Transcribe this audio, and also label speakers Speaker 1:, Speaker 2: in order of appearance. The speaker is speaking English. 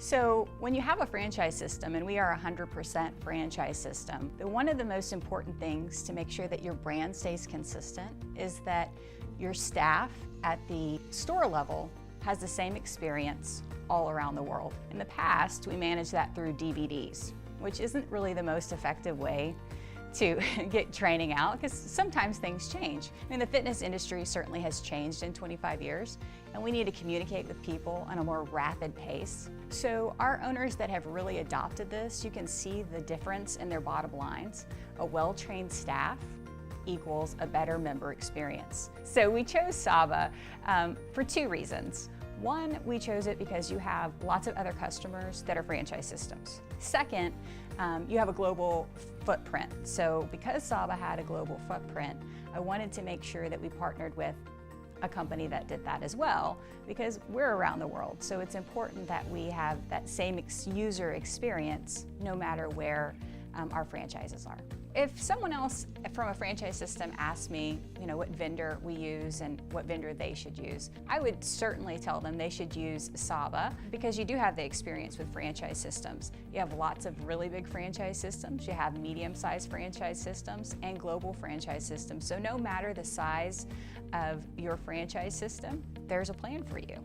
Speaker 1: So when you have a franchise system, and we are a 100% franchise system, one of the most important things to make sure that your brand stays consistent is that your staff at the store level has the same experience all around the world. In the past, we managed that through DVDs, which isn't really the most effective way to get training out, because sometimes things change. I mean, the fitness industry certainly has changed in 25 years, and we need to communicate with people on a more rapid pace. So our owners that have really adopted this, you can see the difference in their bottom lines. A well-trained staff equals a better member experience. So we chose Saba for two reasons. One, we chose it because you have lots of other customers that are franchise systems. Second, you have a global footprint. So because Saba had a global footprint, I wanted to make sure that we partnered with a company that did that as well, because we're around the world. So it's important that we have that same user experience no matter where our franchises are. If someone else from a franchise system asked me, what vendor we use and what vendor they should use, I would certainly tell them they should use Saba, because you do have the experience with franchise systems. You have lots of really big franchise systems, you have medium-sized franchise systems and global franchise systems. So no matter the size of your franchise system, there's a plan for you.